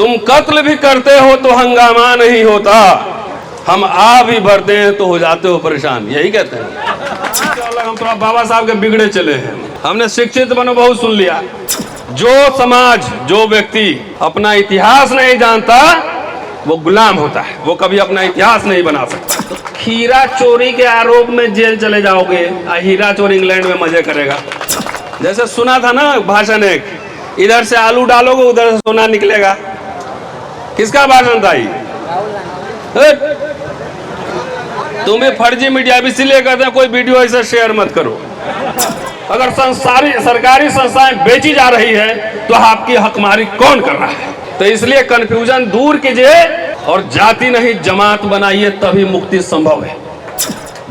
तुम कत्ल भी करते हो तो हंगामा नहीं होता, हम आ भी भरते हैं तो हो जाते हो परेशान। यही कहते हैं। हम तो बाबा साहब के बिगड़े चले हैं। हमने शिक्षित बनो बहुत सुन लिया। जो समाज, जो व्यक्ति अपना इतिहास नहीं जानता वो गुलाम होता है, वो कभी अपना इतिहास नहीं बना सकता। हीरा चोरी के आरोप में जेल चले जाओगे, हीरा चोरी इंग्लैंड में मजे करेगा। जैसे सुना था ना भाषण एक, इधर से आलू डालोगे उधर से सोना निकलेगा। किसका भाषण था ये? तुम्हें फर्जी मीडिया भी इसलिए कहते हैं कोई वीडियो ऐसे शेयर मत करो। अगर सरकारी संस्थाएं बेची जा रही है तो आपकी हकमारी कौन कर रहा है? तो इसलिए कंफ्यूजन दूर कीजिए और जाति नहीं जमात बनाइए, तभी मुक्ति संभव है।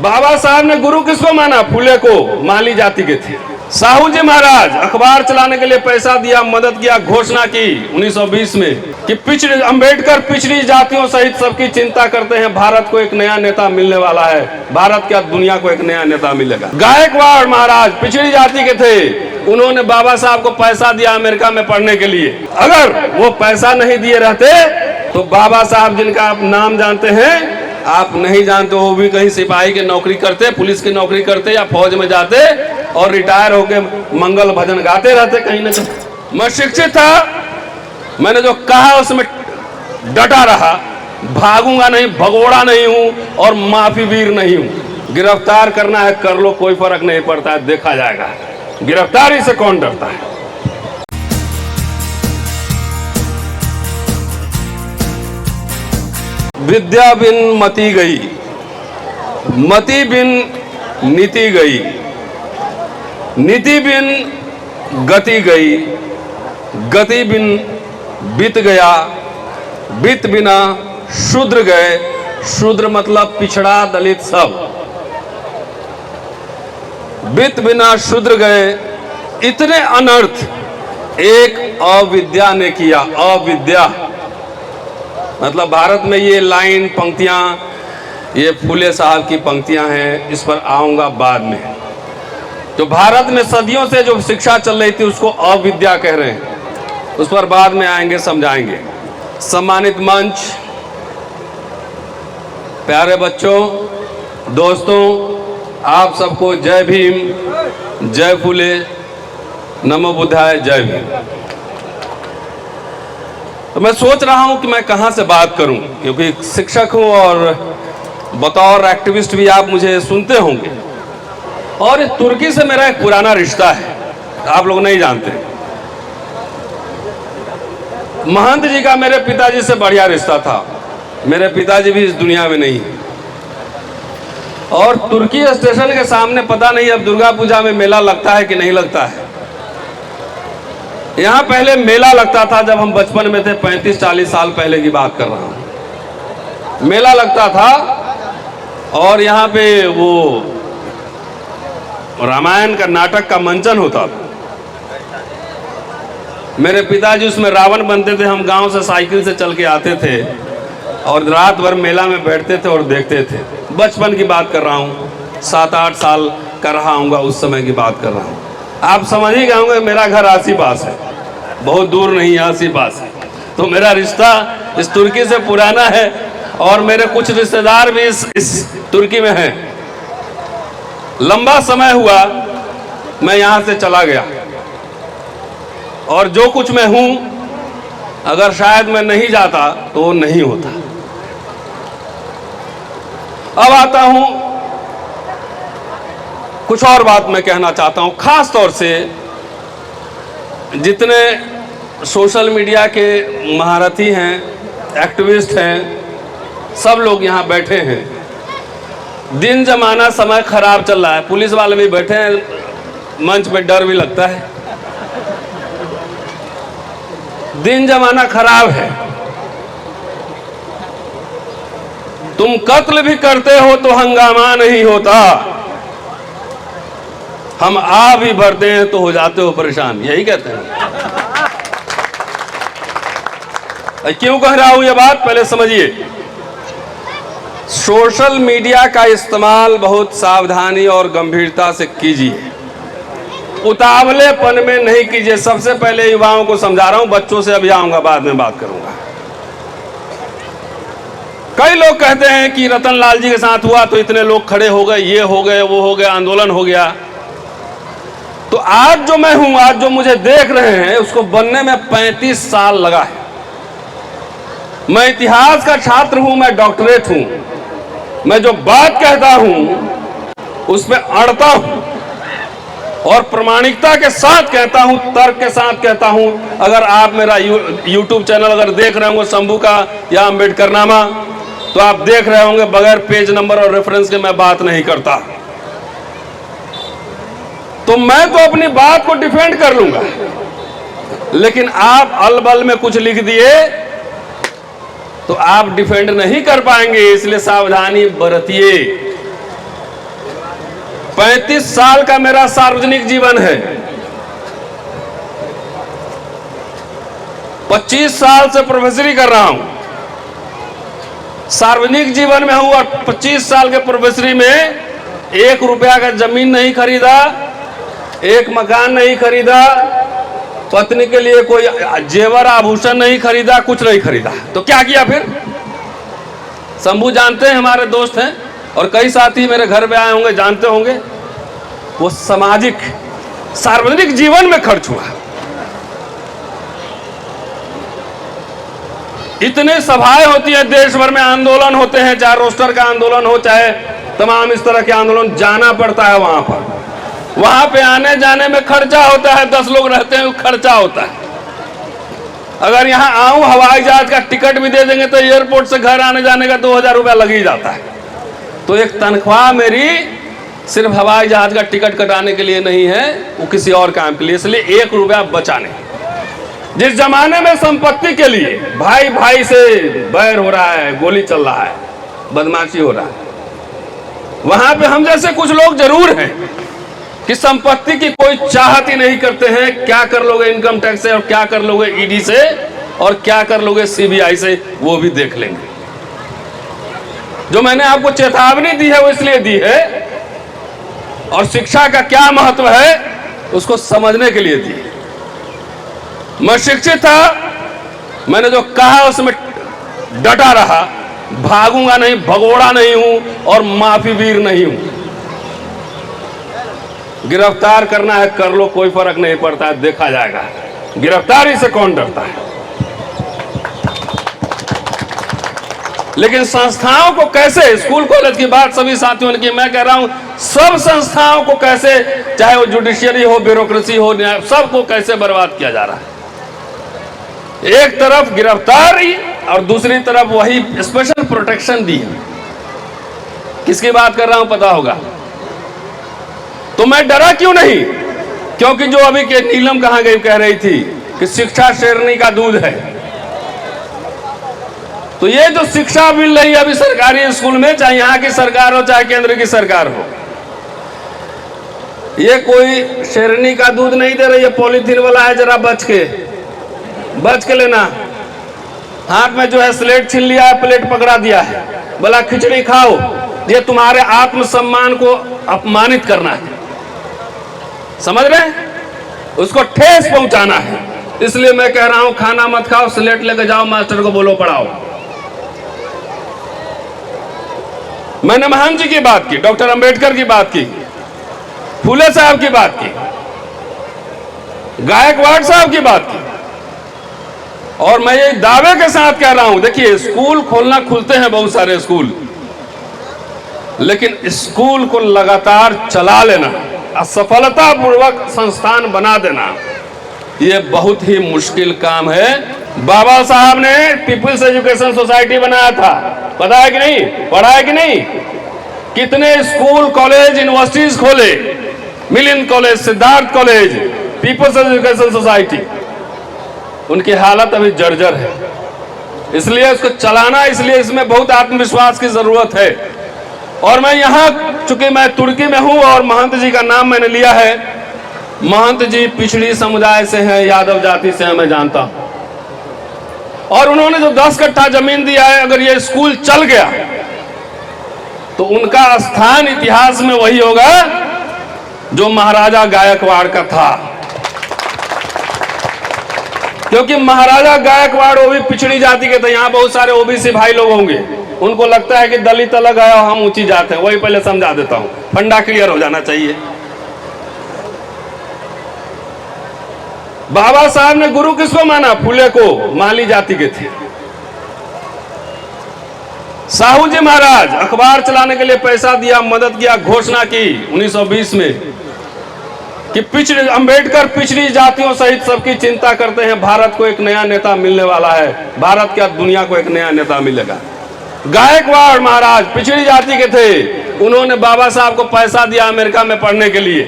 बाबा साहब ने गुरु किसको माना? फुले को, माली जाति के थे। साहू जी महाराज अखबार चलाने के लिए पैसा दिया, मदद किया, घोषणा की 1920 में कि अंबेडकर पिछड़ी जातियों सहित सबकी चिंता करते हैं, भारत को एक नया नेता मिलने वाला है, भारत क्या दुनिया को एक नया नेता मिलेगा। गायकवाड़ महाराज पिछड़ी जाति के थे, उन्होंने बाबा साहब को पैसा दिया अमेरिका में पढ़ने के लिए। अगर वो पैसा नहीं दिए रहते तो बाबा साहब जिनका आप नाम जानते हैं, आप नहीं जानते, वो भी कहीं सिपाही की नौकरी करते, पुलिस की नौकरी करते या फौज में जाते और रिटायर होके मंगल भजन गाते रहते कहीं ना कहीं। मैं शिक्षित था, मैंने जो कहा उसमें डटा रहा, भागूंगा नहीं, भगोड़ा नहीं हूं और माफी वीर नहीं हूं। गिरफ्तार करना है कर लो, कोई फर्क नहीं पड़ता है, देखा जाएगा। गिरफ्तारी से कौन डरता है? विद्या बिन मति गई, मति बिन नीति गई, नीति बिन गति गई, गति बिन बीत गया, बीत बिना शूद्र गए। शूद्र मतलब पिछड़ा, दलित सब। बीत बिना शूद्र गए, इतने अनर्थ एक अविद्या ने किया। अविद्या मतलब भारत में ये लाइन पंक्तियां, ये फूले साहब की पंक्तियां हैं, इस पर आऊंगा बाद में। जो भारत में सदियों से जो शिक्षा चल रही थी उसको अविद्या कह रहे हैं, उस पर बाद में आएंगे, समझाएंगे। सम्मानित मंच, प्यारे बच्चों, दोस्तों, आप सबको जय भीम, जय फूले, नमो बुद्धाय, जय भीम। तो मैं सोच रहा हूं कि मैं कहां से बात करूं, क्योंकि शिक्षक हूं और बतौर एक्टिविस्ट भी आप मुझे सुनते होंगे। और तुर्की से मेरा एक पुराना रिश्ता है, आप लोग नहीं जानते। महंत जी का मेरे पिताजी से बढ़िया रिश्ता था। मेरे पिताजी भी इस दुनिया में नहीं। और तुर्की स्टेशन के सामने पता नहीं अब दुर्गा पूजा में मेला लगता है कि नहीं लगता है। यहाँ पहले मेला लगता था जब हम बचपन में थे, 35-40 साल पहले की बात कर रहा हूँ। मेला लगता था और यहाँ पे वो रामायण का नाटक का मंचन होता था। मेरे पिताजी उसमें रावण बनते थे, हम गांव से साइकिल से चल के आते थे और रात भर मेला में बैठते थे और देखते थे। बचपन की बात कर रहा हूँ, 7-8 साल का रहा हूँगा, उस समय की बात कर रहा हूँ। आप समझ ही गए होंगे, मेरा घर आसी पास है, बहुत दूर नहीं, आसी पास है। तो मेरा रिश्ता इस तुर्की से पुराना है और मेरे कुछ रिश्तेदार भी इस तुर्की में हैं। लंबा समय हुआ मैं यहाँ से चला गया और जो कुछ मैं हूँ, अगर शायद मैं नहीं जाता तो वो नहीं होता। अब आता हूँ, कुछ और बात मैं कहना चाहता हूँ। खास तौर से जितने सोशल मीडिया के महारथी हैं, एक्टिविस्ट हैं, सब लोग यहाँ बैठे हैं। दिन जमाना समय खराब चल रहा है, पुलिस वाले भी बैठे हैं, मंच पे डर भी लगता है। दिन जमाना खराब है। तुम कत्ल भी करते हो तो हंगामा नहीं होता, हम आ भी भरते हैं तो हो जाते हो परेशान। यही कहते हैं। क्यों कह रहा हूं ये बात, पहले समझिए। सोशल मीडिया का इस्तेमाल बहुत सावधानी और गंभीरता से कीजिए, उतावलेपन में नहीं कीजिए। सबसे पहले युवाओं को समझा रहा हूं, बच्चों से अभी आऊंगा, बाद में बात करूंगा। कई लोग कहते हैं कि रतन लाल जी के साथ हुआ तो इतने लोग खड़े हो गए, ये हो गए, वो हो गया, आंदोलन हो गया। तो आज जो मैं हूं, आज जो मुझे देख रहे हैं, उसको बनने में 35 साल लगा है। मैं इतिहास का छात्र हूं, मैं डॉक्टरेट हूं। मैं जो बात कहता हूं उसमें अड़ता हूं और प्रामाणिकता के साथ कहता हूं, तर्क के साथ कहता हूं। अगर आप मेरा यूट्यूब चैनल अगर देख रहे होंगे शंभू का या अम्बेडकरनामा, तो आप देख रहे होंगे बगैर पेज नंबर और रेफरेंस के मैं बात नहीं करता। तो मैं तो अपनी बात को डिफेंड कर लूंगा, लेकिन आप अलबल में कुछ लिख दिए तो आप डिफेंड नहीं कर पाएंगे, इसलिए सावधानी बरतिए। 35 साल का मेरा सार्वजनिक जीवन है। 25 साल से प्रोफेसरी कर रहा हूं, सार्वजनिक जीवन में हूं, और 25 साल के प्रोफेसरी में 1 रुपया का जमीन नहीं खरीदा, 1 मकान नहीं खरीदा, पत्नी के लिए कोई जेवर आभूषण नहीं खरीदा, कुछ नहीं खरीदा। तो क्या किया फिर? शंभू जानते हैं, हमारे दोस्त हैं, और कई साथी मेरे घर पे आए होंगे, जानते होंगे। वो सामाजिक सार्वजनिक जीवन में खर्च हुआ। इतने सभाएं होती है, देश भर में आंदोलन होते हैं, चाहे रोस्टर का आंदोलन हो, चाहे तमाम इस तरह के आंदोलन, जाना पड़ता है वहां पर। वहां पे आने जाने में खर्चा होता है, 10 लोग रहते हैं, खर्चा होता है। अगर यहां आऊं, हवाई जहाज का टिकट भी दे देंगे तो एयरपोर्ट से घर आने जाने का 2000 रुपया लग ही जाता है। तो एक तनख्वाह मेरी सिर्फ हवाई जहाज का टिकट कटाने के लिए नहीं है, वो किसी और काम के लिए, इसलिए 1 रुपया बचा नहीं। जिस जमाने में संपत्ति के लिए भाई भाई से बैर हो रहा है, गोली चल रहा है, बदमाशी हो रहा है, वहां पे हम जैसे कुछ लोग जरूर हैं कि संपत्ति की कोई चाहत ही नहीं करते हैं। क्या कर लोगे इनकम टैक्स से, और क्या कर लोगे ईडी से, और क्या कर लोगे सीबीआई से, वो भी देख लेंगे। जो मैंने आपको चेतावनी दी है वो इसलिए दी है, और शिक्षा का क्या महत्व है उसको समझने के लिए दी। मैं शिक्षित था, मैंने जो कहा उसमें डटा रहा, भागूंगा नहीं, भगोड़ा नहीं हूं, और माफी वीर नहीं हूं। गिरफ्तार करना है कर लो, कोई फर्क नहीं पड़ता है, देखा जाएगा। गिरफ्तारी से कौन डरता है? लेकिन संस्थाओं को कैसे, स्कूल कॉलेज की बात सभी साथियों ने की, मैं कह रहा हूं सब संस्थाओं को कैसे, चाहे वो जुडिशियरी हो, ब्यूरोक्रेसी हो, न्याय, सबको कैसे बर्बाद किया जा रहा है। एक तरफ गिरफ्तारी और दूसरी तरफ वही स्पेशल प्रोटेक्शन दी है। किसकी बात कर रहा हूं पता होगा। तो मैं डरा क्यों नहीं? क्योंकि जो अभी के नीलम कहां गई कह रही थी कि शिक्षा शेरनी का दूध है। तो ये जो शिक्षा मिल रही है अभी सरकारी स्कूल में, चाहे यहां की सरकार हो चाहे केंद्र की सरकार हो, ये कोई शेरनी का दूध नहीं दे रही है, पॉलीथीन वाला है। जरा बच के लेना। हाथ में जो है स्लेट छीन लिया है, प्लेट पकड़ा दिया है, बोला खिचड़ी खाओ। ये तुम्हारे आत्मसम्मान को अपमानित करना है, समझ रहे हैं? उसको ठेस पहुंचाना है। इसलिए मैं कह रहा हूं खाना मत खाओ, स्लेट लेके जाओ, मास्टर को बोलो पढ़ाओ। मैंने महान जी की बात की, डॉक्टर अंबेडकर की बात की, फूले साहब की बात की, गायकवाड़ साहब की बात की, और मैं ये दावे के साथ कह रहा हूं, देखिए स्कूल खोलना, खुलते हैं बहुत सारे स्कूल, लेकिन स्कूल को लगातार चला लेना, असफलतापूर्वक संस्थान बना देना, ये बहुत ही मुश्किल काम है। बाबा साहब ने पीपल्स एजुकेशन सोसाइटी बनाया था, पता है कि नहीं? पढ़ा है कि नहीं? कितने स्कूल, कॉलेज, यूनिवर्सिटीज खोले, Milind college, Siddharth college, people's education society, उनकी हालत अभी जर्जर है। इसलिए उसको चलाना, इसलिए इसमें बहुत आत्मविश्वास की जरूरत है। और मैं यहाँ, चूंकि मैं तुर्की में हूँ और महंत जी का नाम मैंने लिया है, महंत जी पिछड़ी समुदाय से हैं, यादव जाति से हैं, मैं जानता हूँ। और उन्होंने जो 10 कट्ठा जमीन दिया है, अगर ये स्कूल चल गया तो उनका स्थान इतिहास में वही होगा जो महाराजा गायकवाड़ का था। क्योंकि महाराजा गायकवाड़ वो भी पिछड़ी जाति के थे, यहाँ बहुत सारे ओबीसी भाई लोग होंगे, उनको लगता है कि दलित अलग है और हम ऊंची जात हैं। वही पहले समझा देता हूं, फंडा क्लियर हो जाना चाहिए। बाबा साहब ने गुरु किसको माना? फुले को, माली जाति के थे। साहू जी महाराज अखबार चलाने के लिए पैसा दिया, मदद किया, घोषणा की 1920 में कि पिछड़ी अंबेडकर पिछड़ी जातियों सहित सबकी चिंता करते हैं, भारत को एक नया नेता मिलने वाला है, भारत क्या दुनिया को एक नया नेता मिलेगा। गायकवाड़ महाराज पिछड़ी जाति के थे, उन्होंने बाबा साहब को पैसा दिया अमेरिका में पढ़ने के लिए।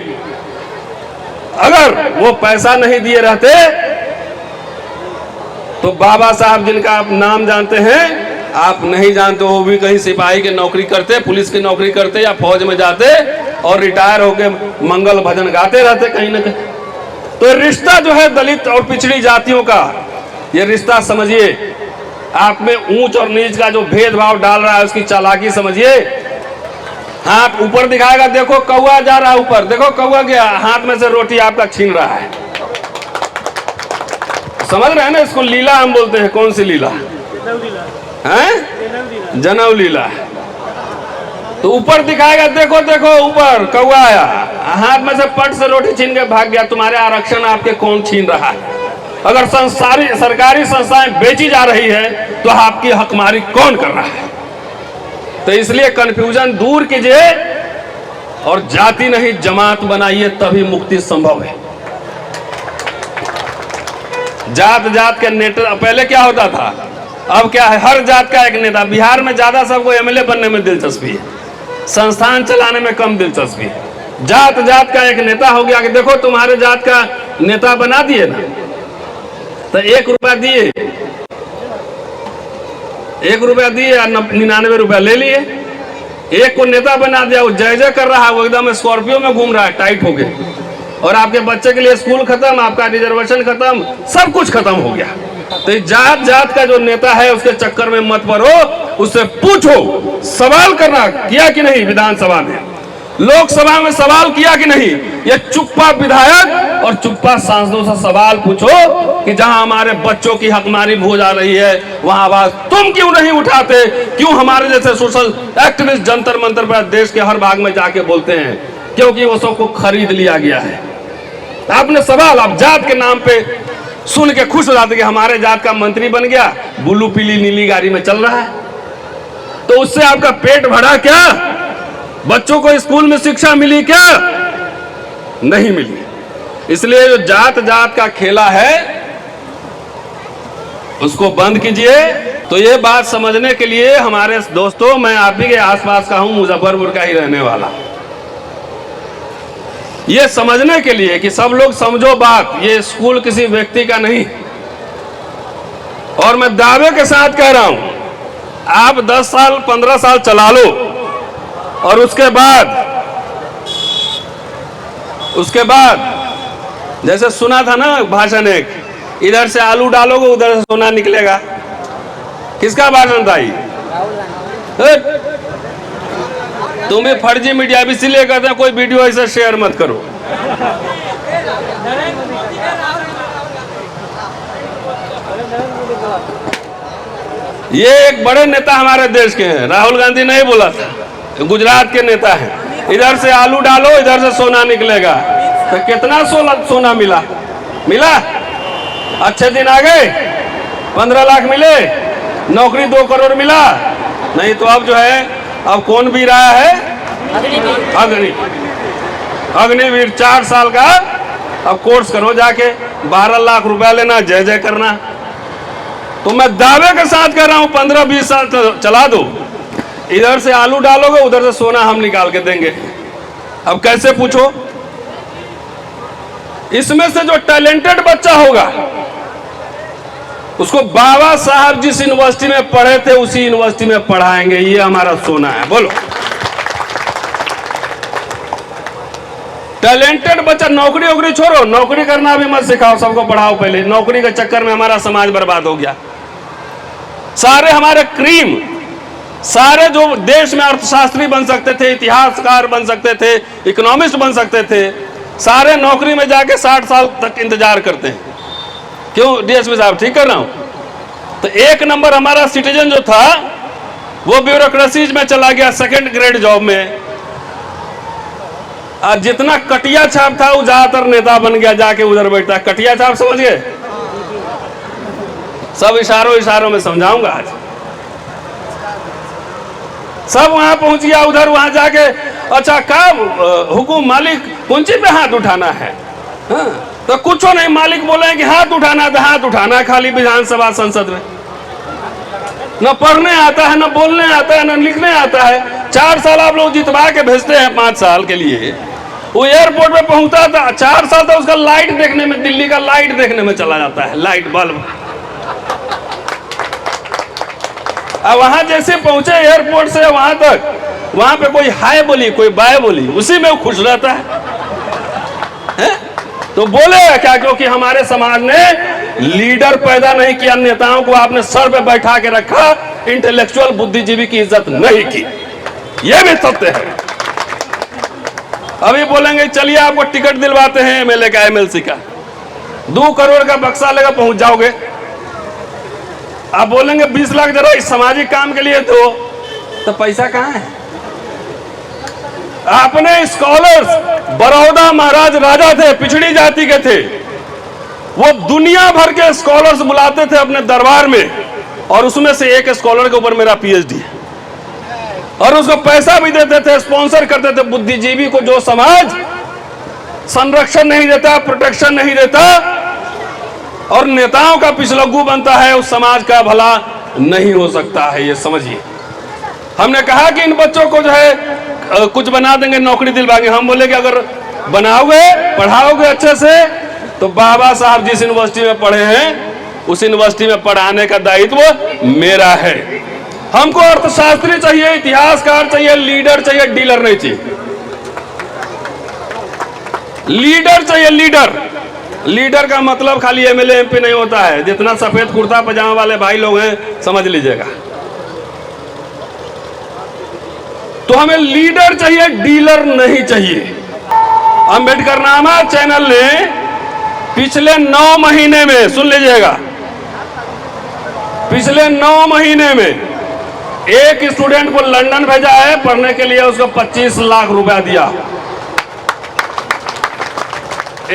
अगर वो पैसा नहीं दिए रहते तो बाबा साहब जिनका आप नाम जानते हैं, आप नहीं जानते, वो भी कहीं सिपाही की नौकरी करते, पुलिस की नौकरी करते या फौज में जाते और रिटायर होके मंगल भजन गाते रहते कहीं ना कहीं। तो रिश्ता जो है दलित और पिछड़ी जातियों का, ये रिश्ता समझिए। आप में ऊंच और नीच का जो भेदभाव डाल रहा है उसकी चालाकी समझिए। हाथ ऊपर दिखाएगा, देखो कौवा जा रहा है ऊपर, देखो कौवा गया, हाथ में से रोटी आपका छीन रहा है। समझ रहे हैं ना? इसको लीला हम बोलते हैं। कौन सी लीला है? जनऊ लीला। तो ऊपर दिखाएगा, देखो देखो ऊपर कौवा आया, हाथ में से पट से रोटी छीन के भाग गया। तुम्हारे आरक्षण आपके कौन छीन रहा है? अगर सरकारी संस्थाएं बेची जा रही है तो आपकी हकमारी कौन कर रहा है? तो इसलिए कंफ्यूजन दूर कीजिए और जाति नहीं जमात बनाइए, तभी मुक्ति संभव है। जात जात के नेता पहले क्या होता था, अब क्या है? हर जात का एक नेता। बिहार में ज्यादा सबको एमएलए बनने में दिलचस्पी है, संस्थान चलाने में कम दिलचस्पी है। जात जात का एक नेता हो गया कि देखो तुम्हारे जात का नेता बना दिए ना, तो 1 रुपया दिए, 1 रुपया दिए और 99 रुपया ले लिए। एक को नेता बना दिया, वो जय जय कर रहा है, वो एकदम स्कॉर्पियो में घूम रहा है टाइट हो गए, और आपके बच्चे के लिए स्कूल खत्म, आपका रिजर्वेशन खत्म, सब कुछ खत्म हो गया। तो जात जात का जो नेता है उसके चक्कर में मत पड़ो, उससे पूछो, सवाल करना किया कि नहीं विधानसभा में, लोकसभा में सवाल किया कि नहीं। ये चुप्पा विधायक और चुप्पा सांसदों से सवाल पूछो कि जहां हमारे बच्चों की हकमारी हो जा रही है वहां आवाज तुम क्यों नहीं उठाते? क्यों हमारे जैसे सोशल एक्टिविस्ट जंतर मंतर पर देश के हर भाग में जाके बोलते हैं? क्योंकि वो सबको खरीद लिया गया है। आपने सवाल, आप जात के नाम पे सुन के खुश हो जाते कि हमारे जात का मंत्री बन गया, ब्लू पीली नीली गाड़ी में चल रहा है, तो उससे आपका पेट भरा क्या? बच्चों को स्कूल में शिक्षा मिली क्या? नहीं मिली। इसलिए जो जात जात का खेला है उसको बंद कीजिए। तो ये बात समझने के लिए हमारे दोस्तों, मैं आप ही के आसपास का हूं, मुजफ्फरपुर का ही रहने वाला। ये समझने के लिए कि सब लोग समझो बात, ये स्कूल किसी व्यक्ति का नहीं। और मैं दावे के साथ कह रहा हूं, आप 10 साल 15 साल चला लो और उसके बाद जैसे सुना था ना भाषण, एक इधर से आलू डालोगे उधर से सोना निकलेगा। किसका भाषण था ये? तुम्हें फर्जी मीडिया भी इसलिए कहते हैं कोई वीडियो ऐसा शेयर मत करो। ये एक बड़े नेता हमारे देश के हैं, राहुल गांधी नहीं बोला था, गुजरात के नेता हैं। इधर से आलू डालो इधर से सोना निकलेगा। तो कितना सोना मिला? अच्छे दिन आ गए, 15 लाख मिले, नौकरी 2 करोड़ मिला। नहीं तो अब जो है, अब कौन भी रहा है? अग्निवीर 4 साल का अब कोर्स करो जाके, 12 लाख रुपया लेना, जय जय करना। तो मैं दावे के साथ कह रहा हूं 15-20 साल चला दो, इधर से आलू डालोगे उधर से सोना हम निकाल के देंगे। अब कैसे पूछो? इसमें से जो टैलेंटेड बच्चा होगा उसको बाबा साहब जिस यूनिवर्सिटी में पढ़े थे उसी यूनिवर्सिटी में पढ़ाएंगे। ये हमारा सोना है। बोलो, टैलेंटेड बच्चा, नौकरी वोकरी छोड़ो, नौकरी करना भी मत सिखाओ, सबको पढ़ाओ पहले। नौकरी के चक्कर में हमारा समाज बर्बाद हो गया। सारे हमारे क्रीम, सारे जो देश में अर्थशास्त्री बन सकते थे, इतिहासकार बन सकते थे, इकोनॉमिस्ट बन सकते थे, सारे नौकरी में जाके 60 साल तक इंतजार करते हैं। क्यों डीएसपी साहब, ठीक कर रहा हूं? तो 1 नंबर हमारा सिटीजन जो था वो ब्यूरोक्रेसीज में चला गया, सेकंड ग्रेड जॉब में। और जितना कटिया छाप था वो ज्यादातर नेता बन गया, जाके उधर बैठता। कटिया छाप समझ गए? सब इशारों में समझाऊंगा आज। सब वहां पहुंच गया उधर, वहां जाके अच्छा काम हुकुम मालिक कुंची पे हाथ उठाना है। हाँ, तो कुछ नहीं, मालिक बोले कि हाथ उठाना तो हाथ उठाना, खाली विधानसभा संसद में। न पढ़ने आता है, न बोलने आता है, न लिखने आता है। 4 साल आप लोग जितवा के भेजते हैं 5 साल के लिए। वो एयरपोर्ट पे पहुंचता था, 4 साल तो उसका लाइट देखने में, दिल्ली का लाइट देखने में चला जाता है, लाइट बल्ब। अब वहां जैसे पहुंचे एयरपोर्ट से वहां तक, वहां पे कोई हाय बोली, कोई बाय बोली, उसी में वो खुश रहता है? तो बोलेगा क्या? क्योंकि हमारे समाज ने लीडर पैदा नहीं किया, नेताओं को आपने सर पे बैठा के रखा, इंटेलेक्चुअल बुद्धिजीवी की इज्जत नहीं की। यह भी सत्य है। अभी बोलेंगे चलिए आपको टिकट दिलवाते हैं एमएलए का, एमएलसी का, 2 करोड़ का बक्सा लेकर पहुंच जाओगे। आप बोलेंगे 20 लाख जरा इस सामाजिक काम के लिए, तो पैसा कहां है? अपने स्कॉलर्स, बड़ौदा महाराज राजा थे, पिछड़ी जाति के थे, वो दुनिया भर के स्कॉलर्स बुलाते थे अपने दरबार में, और उसमें से एक स्कॉलर के ऊपर मेरा पीएचडी है, और उसको पैसा भी देते थे, स्पॉन्सर करते थे। बुद्धिजीवी को जो समाज संरक्षण नहीं देता, प्रोटेक्शन नहीं देता, और नेताओं का पिछलग्गू बनता है, उस समाज का भला नहीं हो सकता है, ये समझिए। हमने कहा कि इन बच्चों को जो है कुछ बना देंगे, नौकरी दिलवाएंगे। हम बोले कि अगर बनाओगे, पढ़ाओगे अच्छे से, तो बाबा साहब जिस यूनिवर्सिटी में पढ़े हैं उस यूनिवर्सिटी में पढ़ाने का दायित्व मेरा है। हमको अर्थशास्त्री चाहिए, इतिहासकार चाहिए, लीडर चाहिए, डीलर नहीं चाहिए। लीडर चाहिए, लीडर। लीडर का मतलब खाली एमएलए एमपी नहीं होता है। जितना सफेद कुर्ता पजामा वाले भाई लोग हैं समझ लीजिएगा। तो हमें लीडर चाहिए, डीलर नहीं चाहिए। अंबेडकरनामा चैनल ने पिछले 9 महीने में, सुन लीजिएगा, पिछले 9 महीने में एक स्टूडेंट को लंदन भेजा है पढ़ने के लिए, उसको 25 लाख रुपया दिया।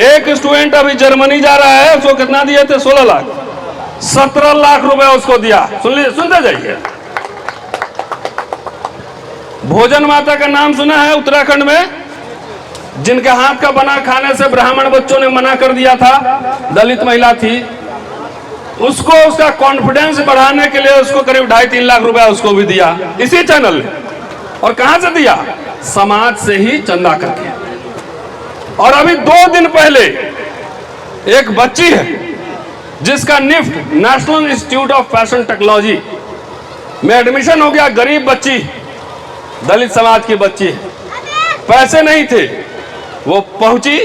एक स्टूडेंट अभी जर्मनी जा रहा है, उसको कितना दिए थे? 16 लाख, 17 लाख रुपया उसको दिया। सुन लीजिए, सुनते जाइए। भोजन माता का नाम सुना है उत्तराखंड में? जिनके हाथ का बना खाने से ब्राह्मण बच्चों ने मना कर दिया था, दलित महिला थी, उसको उसका कॉन्फिडेंस बढ़ाने के लिए उसको करीब 2.5-3 लाख रुपया उसको भी दिया, इसी चैनल ने। और कहां से दिया? समाज से ही चंदा करके। और अभी 2 दिन पहले एक बच्ची है जिसका NIFT, national institute of fashion technology में एडमिशन हो गया। गरीब बच्ची, दलित समाज की बच्ची, पैसे नहीं थे, वो पहुंची।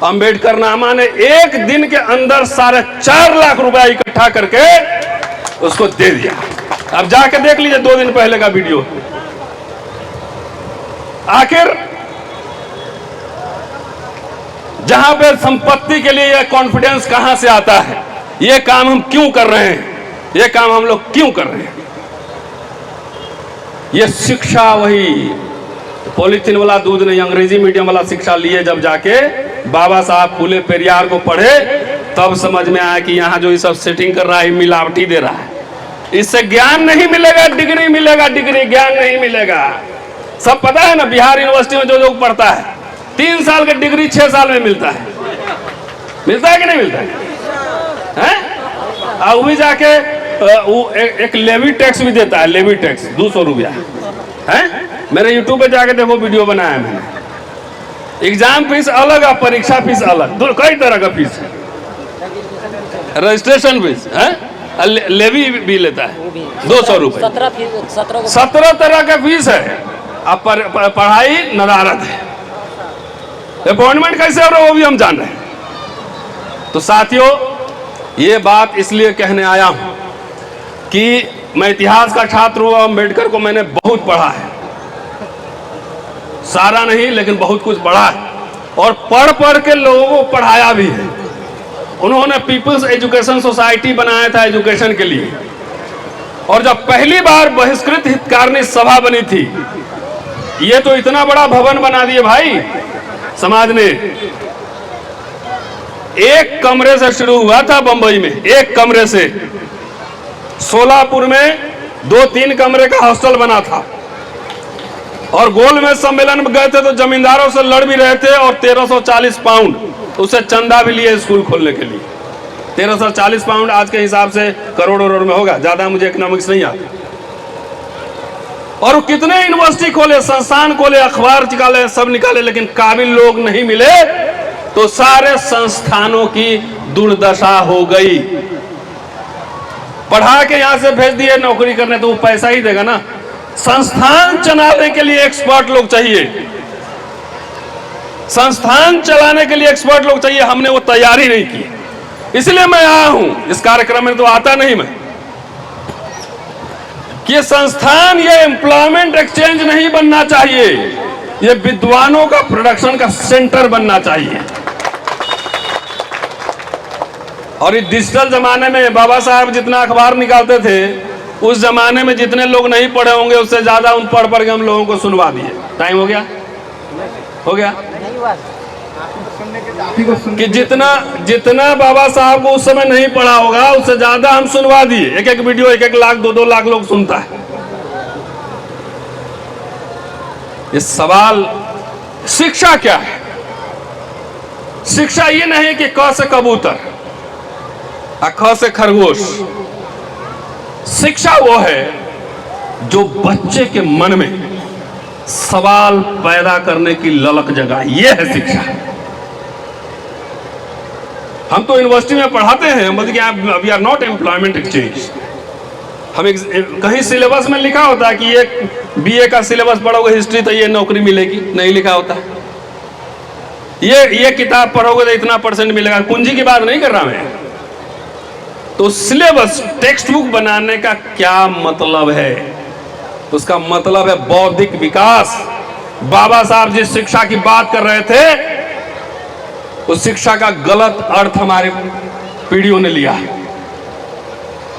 अंबेडकरनामा ने 1 दिन के अंदर 4.5 लाख रुपया इकट्ठा करके उसको दे दिया। अब जाके देख लीजिए 2 दिन पहले का वीडियो। आखिर जहां पे संपत्ति के लिए यह कॉन्फिडेंस कहां से आता है? ये काम हम क्यों कर रहे हैं? ये काम हम लोग क्यों कर रहे हैं? ये शिक्षा वही पॉलिथीन वाला दूध नहीं, अंग्रेजी मीडियम वाला शिक्षा लिए जब जाके बाबा साहब फूले पेरियार को पढ़े, तब समझ में आया कि यहाँ जो ये सब सेटिंग कर रहा है मिलावटी दे रहा है। इससे ज्ञान नहीं मिलेगा, डिग्री मिलेगा, डिग्री ज्ञान नहीं मिलेगा। सब पता है ना, बिहार यूनिवर्सिटी में जो लोग पढ़ता है 3 साल का डिग्री 6 साल में मिलता है। मिलता है कि नहीं मिलता है? वो भी जाके एक लेवी टैक्स भी देता है, लेवी टैक्स 200 रुपया है। मेरे यूट्यूब पे जाके देखो, वीडियो बनाया मैंने। एग्जाम फीस अलग है, परीक्षा फीस अलग, कई तरह का फीस है। रजिस्ट्रेशन फीस है, लेवी भी लेता है 200 रुपये। 17 तरह का फीस है। अब पढ़ाई नदारत है। अपॉइंटमेंट कैसे हो रहा है वो भी हम जान रहे हैं। तो साथियों, ये बात इसलिए कहने आया हूं कि मैं इतिहास का छात्र हुआ, अम्बेडकर को मैंने बहुत पढ़ा है, सारा नहीं लेकिन बहुत कुछ पढ़ा है, और पढ़ पढ़ के लोगों को पढ़ाया भी है। उन्होंने पीपल्स एजुकेशन सोसाइटी बनाया था एजुकेशन के लिए, और जब पहली बार बहिष्कृत हितकारिणी सभा बनी थी, ये तो इतना बड़ा भवन बना दिए भाई समाज ने। एक कमरे से शुरू हुआ था बंबई में, एक कमरे से। सोलापुर में 2-3 कमरे का हॉस्टल बना था, और गोल में सम्मेलन में गए थे तो जमींदारों से लड़ भी रहे थे, और 1340 पाउंड उसे चंदा भी लिए स्कूल खोलने के लिए। 1340 पाउंड आज के हिसाब से करोड़ों में होगा, ज्यादा मुझे इकोनॉमिक्स नहीं आता। और कितने यूनिवर्सिटी खोले, संस्थान खोले, अखबार निकाले, सब निकाले, लेकिन काबिल लोग नहीं मिले, तो सारे संस्थानों की दुर्दशा हो गई। पढ़ा के यहां से भेज दिए नौकरी करने, तो वो पैसा ही देगा ना। संस्थान चलाने के लिए एक्सपर्ट लोग चाहिए, संस्थान चलाने के लिए एक्सपर्ट लोग चाहिए। हमने वो तैयारी नहीं की, इसलिए मैं आया हूं इस कार्यक्रम में। तो आता नहीं मैं कि ये संस्थान, ये एम्प्लॉयमेंट एक्सचेंज नहीं बनना चाहिए, ये विद्वानों का प्रोडक्शन का सेंटर बनना चाहिए। और इस डिजिटल जमाने में बाबा साहब जितना अखबार निकालते थे, उस जमाने में जितने लोग नहीं पढ़े होंगे उससे ज्यादा उन पढ़ के हम लोगों को सुनवा दिए। टाइम हो गया, हो गया कि जितना बाबा साहब को उस समय नहीं पढ़ा होगा उससे ज्यादा हम सुनवा दिए। एक वीडियो 1 लाख 2 लाख लोग सुनता है। ये सवाल शिक्षा क्या है? शिक्षा ये नहीं कि क से कबूतर, ख से खरगोश। शिक्षा वो है जो बच्चे के मन में सवाल पैदा करने की ललक जगाए, ये है शिक्षा। हम तो यूनिवर्सिटी में पढ़ाते हैं, मतलब we are not employment exchange. हम कहीं सिलेबस में लिखा होता है कि ये बीए का सिलेबस पढ़ोगे हिस्ट्री तो ये नौकरी मिलेगी, नहीं लिखा होता। ये किताब पढ़ोगे तो इतना % मिलेगा, पूंजी की बात नहीं कर रहा मैं। तो सिलेबस, टेक्स्ट बुक बनाने का क्या मतलब है? उसका मतलब है बौद्धिक विकास। बाबा साहब जिस शिक्षा की बात कर रहे थे, उस शिक्षा का गलत अर्थ हमारे पीढ़ियों ने लिया है।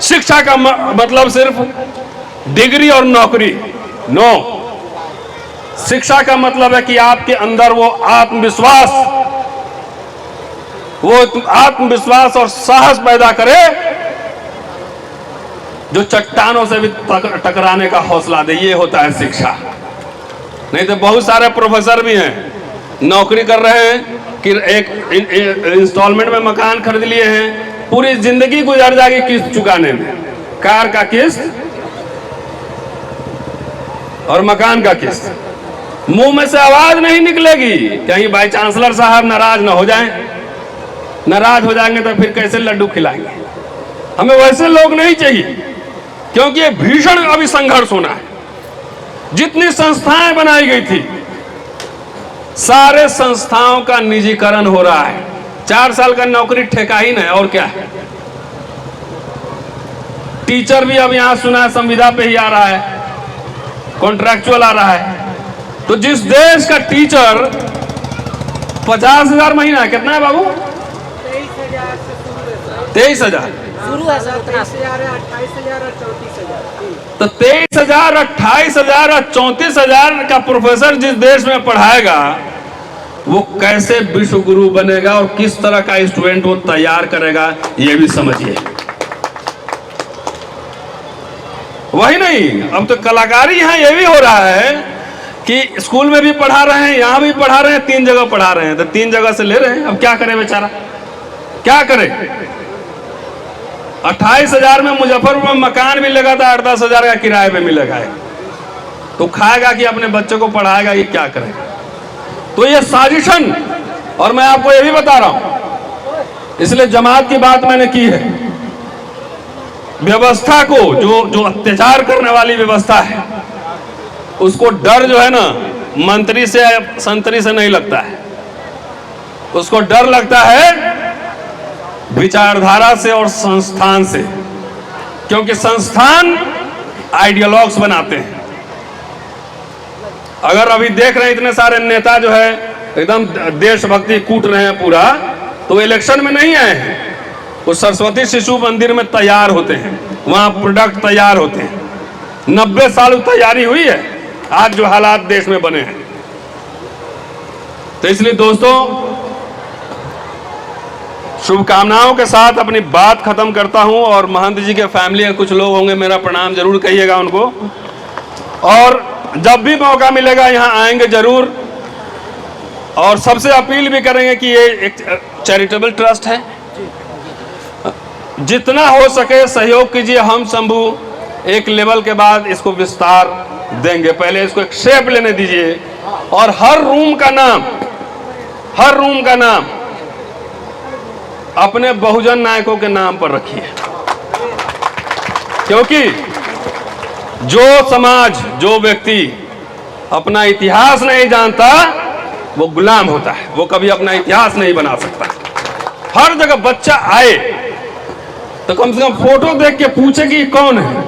शिक्षा का मतलब सिर्फ डिग्री और नौकरी, नो। शिक्षा का मतलब है कि आपके अंदर वो आत्मविश्वास और साहस पैदा करे जो चट्टानों से भी टकराने का हौसला दे। ये होता है शिक्षा। नहीं तो बहुत सारे प्रोफेसर भी हैं, नौकरी कर रहे हैं कि एक इंस्टॉलमेंट में मकान खरीद लिए हैं, पूरी जिंदगी गुजर जाएगी किस्त चुकाने में, कार का किस्त और मकान का किस्त। मुंह में से आवाज नहीं निकलेगी, कहीं वाइस चांसलर साहब नाराज ना हो जाएं। नाराज हो जाएंगे तो फिर कैसे लड्डू खिलाएंगे? हमें वैसे लोग नहीं चाहिए, क्योंकि ये भीषण अभी संघर्ष होना है। जितनी संस्थाएं बनाई गई थी, सारे संस्थाओं का निजीकरण हो रहा है। 4 साल का नौकरी ठेका ही नहीं, और क्या है। टीचर भी अब यहां सुना है संविदा पे ही आ रहा है, कॉन्ट्रैक्चुअल आ रहा है। तो जिस देश का टीचर 50,000 महीना है, कितना है बाबू? 23,000 शुरू है सर, 23,000 है, 28,000 और 34,000। तो 23,000, 28,000 और 34,000 का प्रोफेसर जिस देश में पढ़ाएगा, वो कैसे विश्व गुरु बनेगा और किस तरह का स्टूडेंट वो तैयार करेगा, ये भी समझिए। वही नहीं, अब तो कलाकारी यहाँ ये भी हो रहा है कि स्कूल में भी पढ़ा रहे हैं, यहाँ भी पढ़ा रहे हैं, 3 जगह पढ़ा रहे हैं, तो 3 जगह से ले रहे हैं। अब क्या करें बेचारा, क्या करे? 28,000 में मुजफ्फरपुर में मकान भी लगा था, 8-10 हजार का किराए पे मिलेगा, तो खाएगा कि अपने बच्चों को पढ़ाएगा, ये क्या करेगा? तो ये साजिशन। और मैं आपको ये भी बता रहा हूं, इसलिए जमात की बात मैंने की है। व्यवस्था को, जो अत्याचार करने वाली व्यवस्था है, उसको डर जो है ना, मंत्री से संतरी से नहीं लगता है, उसको डर लगता है विचारधारा से और संस्थान से, क्योंकि संस्थान आइडियोलॉग्स बनाते हैं। अगर अभी देख रहे हैं इतने सारे नेता जो है एकदम देशभक्ति कूट रहे हैं पूरा, तो इलेक्शन में नहीं आए हैं, वो सरस्वती शिशु मंदिर में तैयार होते हैं। वहां प्रोडक्ट तैयार होते हैं। 90 साल तैयारी हुई है, आज जो हालात देश में बने हैं। तो इसलिए दोस्तों, शुभकामनाओं के साथ अपनी बात खत्म करता हूं। और महंत जी के फैमिली के कुछ लोग होंगे, मेरा प्रणाम जरूर कहिएगा उनको। और जब भी मौका मिलेगा यहाँ आएंगे जरूर। और सबसे अपील भी करेंगे कि ये एक चैरिटेबल ट्रस्ट है, जितना हो सके सहयोग कीजिए। हम शंभू एक लेवल के बाद इसको विस्तार देंगे, पहले इसको एक शेप लेने दीजिए। और हर रूम का नाम अपने बहुजन नायकों के नाम पर रखिए, क्योंकि जो समाज, जो व्यक्ति अपना इतिहास नहीं जानता वो गुलाम होता है, वो कभी अपना इतिहास नहीं बना सकता। हर जगह बच्चा आए तो कम से कम फोटो देख के पूछे कि कौन है,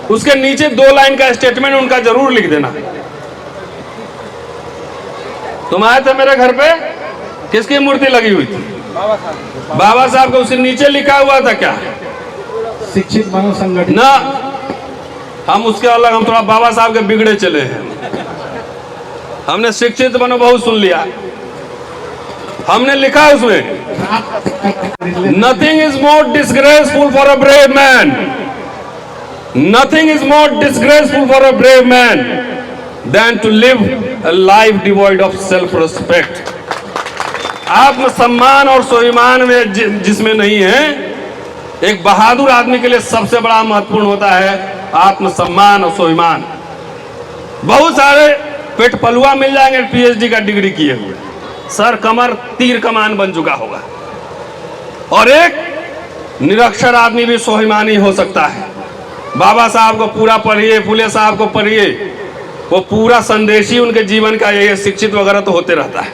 उसके नीचे 2 लाइन का स्टेटमेंट उनका जरूर लिख देना। तुम आए थे मेरे घर पे, किसकी मूर्ति लगी हुई थी? बाबा साहब का। उसके नीचे लिखा हुआ था क्या? शिक्षित मानव संगठन ना, हम उसके अलग, हम थोड़ा बाबा साहब के बिगड़े चले हैं। हमने शिक्षित बनो बहुत सुन लिया। हमने लिखा उसमें, nothing is more disgraceful for a brave man, nothing is more disgraceful for a brave man than to live a life devoid of self respect. आत्मसम्मान और स्वाभिमान में जिसमें नहीं है, एक बहादुर आदमी के लिए सबसे बड़ा महत्वपूर्ण होता है आत्मसम्मान और स्वाभिमान। बहुत सारे पेट पलुआ मिल जाएंगे पीएचडी का डिग्री किए हुए, सर कमर तीर कमान बन चुका होगा। और एक निरक्षर आदमी भी स्वाभिमानी हो सकता है। बाबा साहब को पूरा पढ़िए, फुले साहब को पढ़िए, वो पूरा संदेश ही उनके जीवन का यही है। शिक्षित वगैरह तो होते रहता है,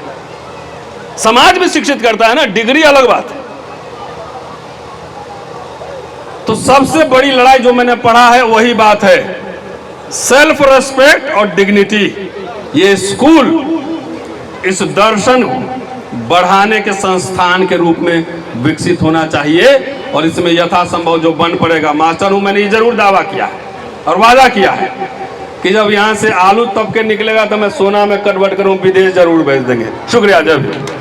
समाज भी शिक्षित करता है ना, डिग्री अलग बात है। तो सबसे बड़ी लड़ाई जो मैंने पढ़ा है वही बात है, सेल्फ रिस्पेक्ट और डिग्निटी। ये स्कूल इस दर्शन बढ़ाने के संस्थान के रूप में विकसित होना चाहिए। और इसमें यथासंभव जो बन पड़ेगा, मास्टर हूं मैंने ये जरूर दावा किया है और वादा किया है कि जब यहां से आलू तब के निकलेगा तो मैं सोना में कन्वर्ट करूं, विदेश जरूर भेज देंगे। शुक्रिया। जय हिंद।